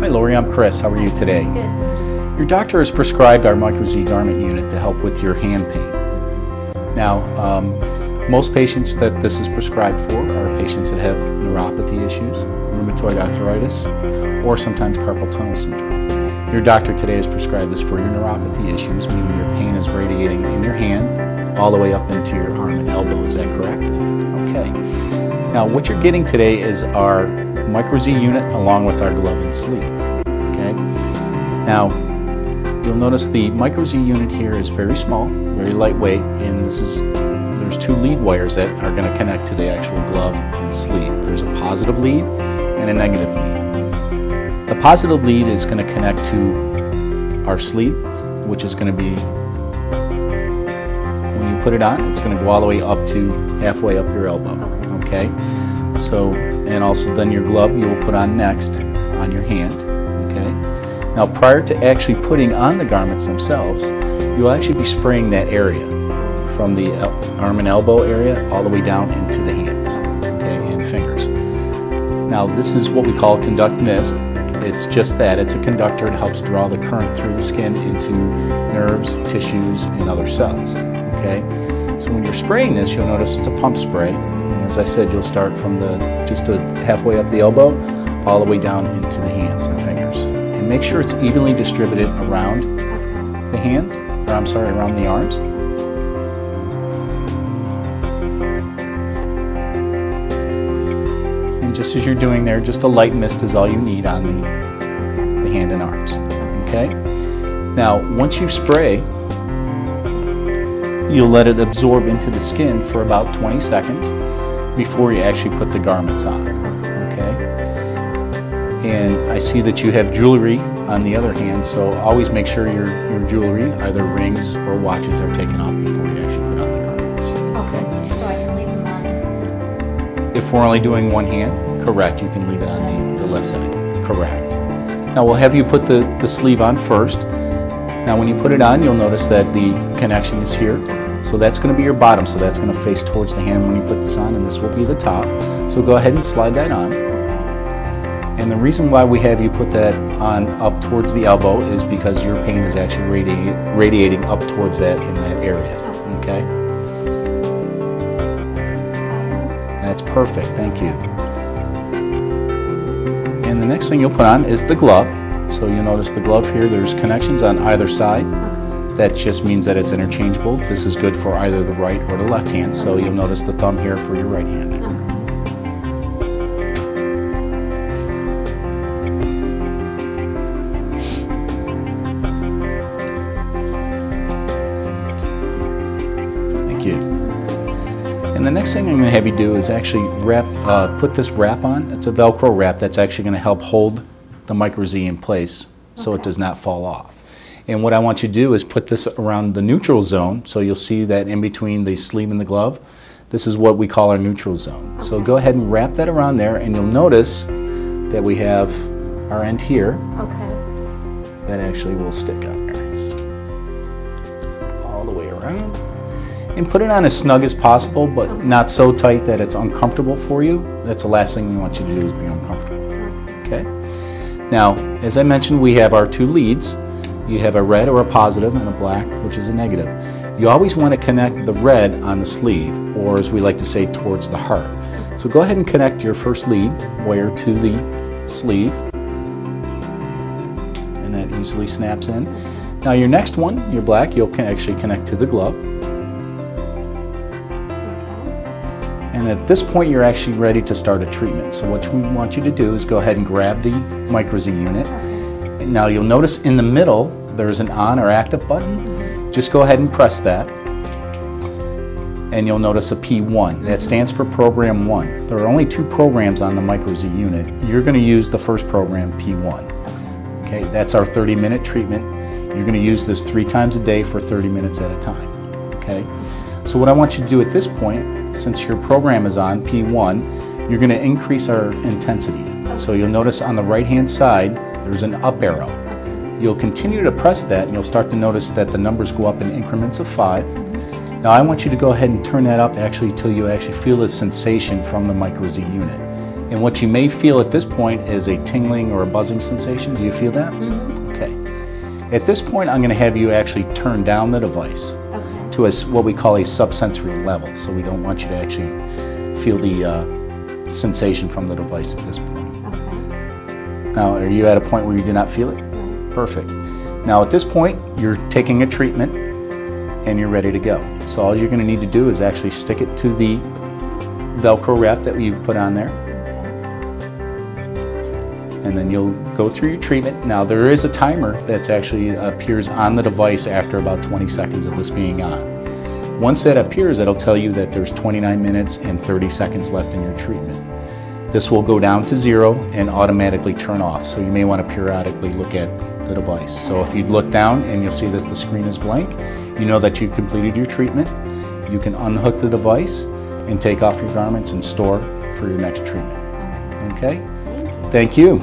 Hi Lori, I'm Chris. How are you today? Good. Your doctor has prescribed our Micro-Z garment unit to help with your hand pain. Now, most patients that this is prescribed for are patients that have neuropathy issues, rheumatoid arthritis, or sometimes carpal tunnel syndrome. Your doctor today has prescribed this for your neuropathy issues, meaning your pain is radiating in your hand all the way up into your arm and elbow. Is that correct? Okay. Now, what you're getting today is our Micro-Z unit along with our glove and sleeve. Okay. Now, you'll notice the Micro-Z unit here is very small, very lightweight, and there's two lead wires that are going to connect to the actual glove and sleeve. There's a positive lead and a negative lead. The positive lead is going to connect to our sleeve, which is going to be, when you put it on, it's going to go all the way up to halfway up your elbow. Okay? So, and also then your glove you will put on next on your hand. Okay? Now, prior to actually putting on the garments themselves, you'll actually be spraying that area from the arm and elbow area all the way down into the hands, okay, and fingers. Now, this is what we call conduct mist. It's just that. It's a conductor. It helps draw the current through the skin into nerves, tissues, and other cells. Okay? So when you're spraying this, you'll notice it's a pump spray. And as I said, you'll start from just halfway up the elbow, all the way down into the hands and fingers. And make sure it's evenly distributed around the hands, or I'm sorry, around the arms. And just as you're doing there, just a light mist is all you need on the hand and arms. Okay? Now, once you spray, you'll let it absorb into the skin for about 20 seconds before you actually put the garments on. Okay? And I see that you have jewelry on the other hand, so always make sure your jewelry, either rings or watches, are taken off before you actually put on the garments. Okay, so I can leave them on since... If we're only doing one hand, correct, you can leave it on the left side. Correct. Now we'll have you put the sleeve on first. Now when you put it on, you'll notice that the connection is here. So that's going to be your bottom, so that's going to face towards the hand when you put this on, and this will be the top. So go ahead and slide that on. And the reason why we have you put that on up towards the elbow is because your pain is actually radiating up towards that in that area. Okay? That's perfect, thank you. And the next thing you'll put on is the glove. So you'll notice the glove here, there's connections on either side. That just means that it's interchangeable. This is good for either the right or the left hand, so you'll notice the thumb here for your right hand. Thank you. And the next thing I'm going to have you do is actually put this wrap on. It's a Velcro wrap that's actually going to help hold the Micro-Z in place so it does not fall off. And what I want you to do is put this around the neutral zone, so you'll see that in between the sleeve and the glove, this is what we call our neutral zone. So go ahead and wrap that around there, and you'll notice that we have our end here that actually will stick out there. So all the way around. And put it on as snug as possible, but not so tight that it's uncomfortable for you. That's the last thing we want you to do, is be uncomfortable. Okay? Now, as I mentioned, we have our two leads. You have a red or a positive and a black, which is a negative. You always want to connect the red on the sleeve, or as we like to say, towards the heart. So go ahead and connect your first lead wire to the sleeve, and that easily snaps in. Now your next one, your black, you'll actually connect to the glove. And at this point, you're actually ready to start a treatment. So what we want you to do is go ahead and grab the Micro-Z unit. Now you'll notice in the middle there's an on or active button. Just go ahead and press that, and you'll notice a P1. That stands for program 1. There are only 2 programs on the Micro-Z unit. You're going to use the first program, P1. Okay, that's our 30-minute treatment. You're going to use this 3 times a day for 30 minutes at a time. Okay, so what I want you to do at this point, since your program is on P1, you're going to increase our intensity. So you'll notice on the right-hand side there's an up arrow. You'll continue to press that, and you'll start to notice that the numbers go up in increments of 5. Now I want you to go ahead and turn that up actually till you actually feel the sensation from the Micro-Z unit. And what you may feel at this point is a tingling or a buzzing sensation. Do you feel that? Mm-hmm. Okay. At this point, I'm going to have you actually turn down the device to what we call a subsensory level. So we don't want you to actually feel the sensation from the device at this point. Okay. Now, are you at a point where you do not feel it? Perfect. Now, at this point, you're taking a treatment and you're ready to go. So all you're going to need to do is actually stick it to the Velcro wrap that we've put on there. And then you'll go through your treatment. Now, there is a timer that actually appears on the device after about 20 seconds of this being on. Once that appears, it'll tell you that there's 29 minutes and 30 seconds left in your treatment. This will go down to 0 and automatically turn off, so you may want to periodically look at the device. So if you look down and you'll see that the screen is blank, you know that you completed your treatment. You can unhook the device and take off your garments and store for your next treatment. Okay? Thank you.